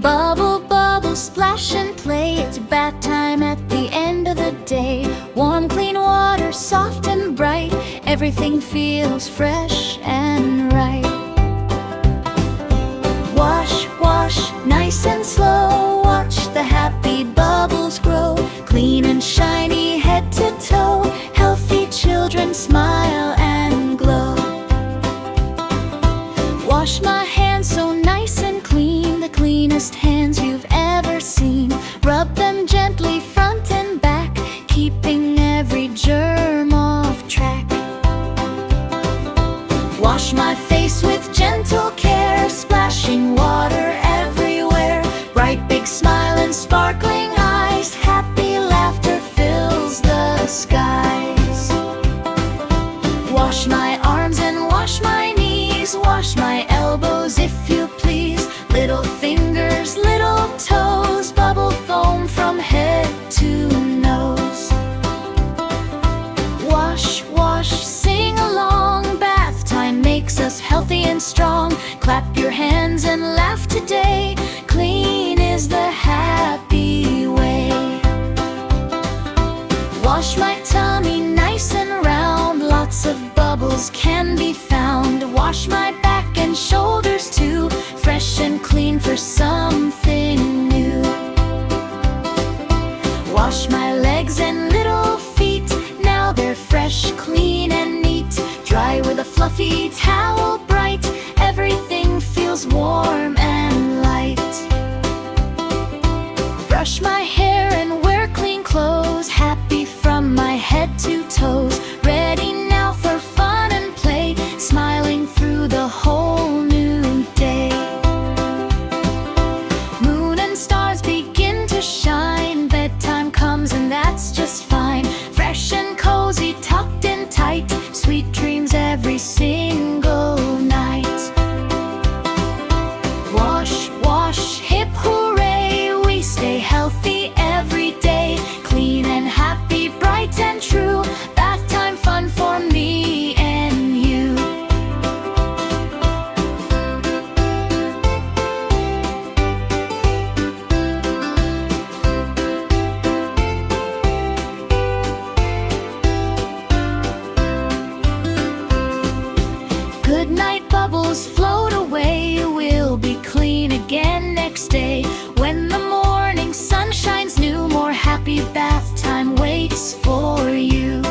Bubble, bubble, splash and play. It's bath time at the end of the day. Warm, clean water, soft and bright. Everything feels fresh and right. Wash, wash, nice and slow. Watch the happy bubbles grow. Clean and shiny head to toe. Healthy children smile and glow. Wash my hands so nice and clean, the cleanest hands you've ever seen. Rub them gently front and back, keeping every germ off track. Wash my face with gentle care, splashing water everywhere. Bright big smile and sparkling eyes, happy laughter fills the skies. Wash my arms and wash my knees, wash my elbows if you please. Little fingers, little toes, bubble foam from head to nose. Wash, wash, sing along. Bath time makes us healthy and strong. Clap your hands and laugh today. Clean is the happy way. Wash my tummy nice and round. Lots of bubbles can be found. Wash my back and shoulders too, fresh and clean for something new. Wash my legs and little feet. Now they're fresh, clean and neat. Dry with a fluffy towel bright. Everything feels warm and light. Brush my hair and wear clean clothes. Happy from my head to toes. Ready now for fun and play. Smiling through the whole new day. Moon and stars begin to shine. Bedtime comes and that's just fine. Fresh and cozy, tucked in tight. Sweet dreams every single night. Wash, wash, hip hooray. We stay healthy every day. Clean and happy, bright and true. Bath time fun for me and you. Good night, bubbles, float away. We'll be clean again next day. When the morning sun shines new, more happy bath time waits for you.